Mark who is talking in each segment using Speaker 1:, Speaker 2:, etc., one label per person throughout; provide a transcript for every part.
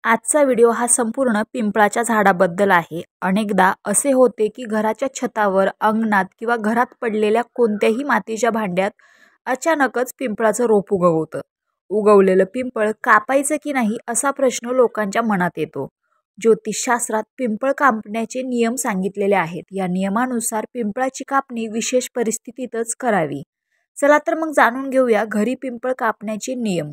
Speaker 1: आजचा व्हिडिओ हा संपूर्ण पिंपळाच्या झाडाबद्दल आहे। अनेकदा असे होते की घराच्या छतावर, अंगणात किंवा घरात पडलेल्या कोणत्याही मातीच्या भांड्यात अचानकच पिंपळाचं रोप उगवतं। उगवलेलं पिंपळ कापायचं की नाही असा प्रश्न लोकांच्या मनात येतो। ज्योतिषशास्त्रात पिंपळ कापण्याचे नियम सांगितलेले आहेत। या नियमानुसार पिंपळाची कापणी विशेष परिस्थितीतच करावी। चला तर मग जाणून घेऊया घरी पिंपळ कापण्याचे नियम।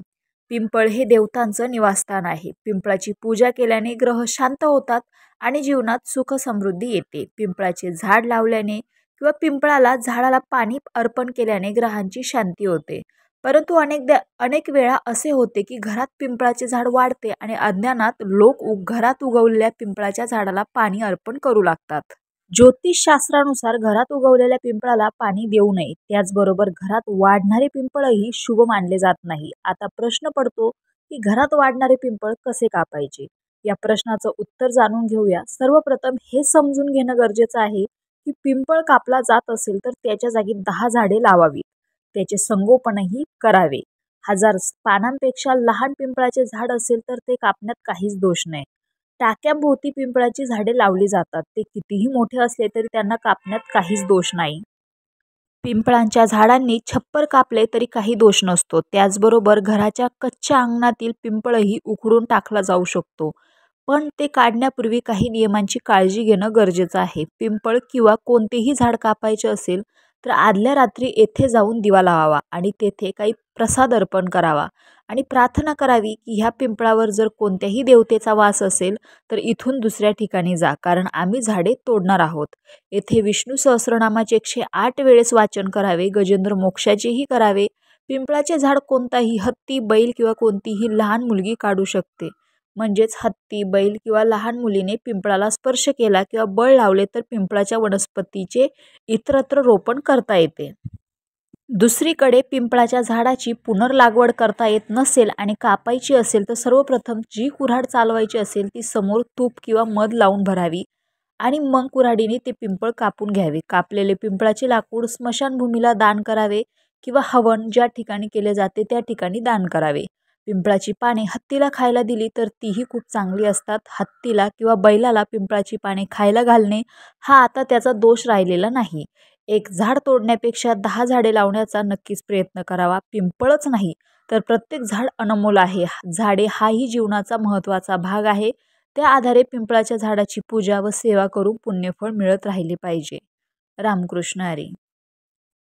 Speaker 1: पिंपळ हे देवतांचं निवासस्थान आहे। पिंपळाची पूजा केल्याने ग्रह शांत होतात आणि जीवनात सुख समृद्धी येते। पिंपळाचे झाड लावल्याने किंवा पिंपळाला झाडाला पाणी अर्पण केल्याने ग्रहांची शांती होते। परंतु अनेक वेळा असे होते की घरात पिंपळाचे झाड वाढते आणि अज्ञानात लोक घरात उगवलेल्या पिंपळाच्या झाडाला पाणी अर्पण करू लागतात। ज्योतिषशास्त्रानुसार घरात उगवलेल्या पिंपळाला पाणी देऊ नये। त्याचबरोबर घरात वाढणारे पिंपळही शुभ मानले जात नाही। आता प्रश्न पडतो की घरात वाढणारे पिंपळ कसे कापायचे? या प्रश्नाचं उत्तर जाणून घेऊया। सर्वप्रथम हे समजून घेणं गरजेचं आहे की पिंपळ कापला जात असेल तर त्याच्या जागी 10 झाडे लावावीत। त्याचे संगोपनही करावे। 1000 पानांपेक्षा लहान पिंपळाचे झाड असेल तर ते कापण्यात काहीच दोष नाही। टाक्यांभोवती पिंपळाची झाडे लावली जातात। ते कितीही मोठे असले तरी त्यांना कापण्यात काहीच दोष नाही। पिंपळांच्या झाडांनी छप्पर कापले तरी काही दोष नसतो। त्याचबरोबर घराच्या कच्च्या अंगणातील पिंपळही उखडून टाकला जाऊ शकतो, पण ते काढण्यापूर्वी काही नियमांची काळजी घेणं गरजेचं आहे। पिंपळ किंवा कोणतेही झाड कापायचे असेल तर आदल्या रात्री येथे जाऊन दिवा लावावा आणि तेथे काही प्रसाद अर्पण करावा आणि प्रार्थना करावी की ह्या पिंपळावर जर कोणत्याही देवतेचा वास असेल तर इथून दुसऱ्या ठिकाणी जा, कारण आम्ही झाडे तोडणार आहोत। येथे विष्णू सहस्रनामाचे 108 वेळेस वाचन करावे। गजेंद्र मोक्षाचेही करावे। पिंपळाचे झाड कोणताही हत्ती, बैल किंवा कोणतीही लहान मुलगी काढू शकते। म्हणजेच हत्ती, बैल किंवा लहान मुलीने पिंपळाला स्पर्श केला किंवा बळ लावले तर पिंपळाच्या वनस्पतीचे इतरत्र रोपण करता येते। दुसरीकडे पिंपळाच्या झाडाची पुनर्लागवड करता येत नसेल आणि कापायची असेल तर सर्वप्रथम जी कुऱ्हाड चालवायची असेल ती समोर तूप किंवा मध लावून भरावी आणि मग कुऱ्हाडीने ते पिंपळ कापून घ्यावे। कापलेले पिंपळाचे लाकूड स्मशानभूमीला दान करावे किंवा हवन ज्या ठिकाणी केले जाते त्या ठिकाणी दान करावे। पिंपळाची पाने हत्तीला खायला दिली तर तीही खूप चांगली असतात। हत्तीला किंवा बैलाला पिंपळाची पाने खायला घालणे हा आता त्याचा दोष राहिलेला नाही। एक झाड तोडण्यापेक्षा 10 झाडे लावण्याचा नक्कीच प्रयत्न करावा। पिंपळच नाही तर प्रत्येक झाड अनमोल आहे। झाडे हाही जीवनाचा महत्त्वाचा भाग आहे। त्या आधारे पिंपळाच्या झाडाची पूजा व सेवा करून पुण्यफळ मिळत राहिले पाहिजे। रामकृष्ण हरी।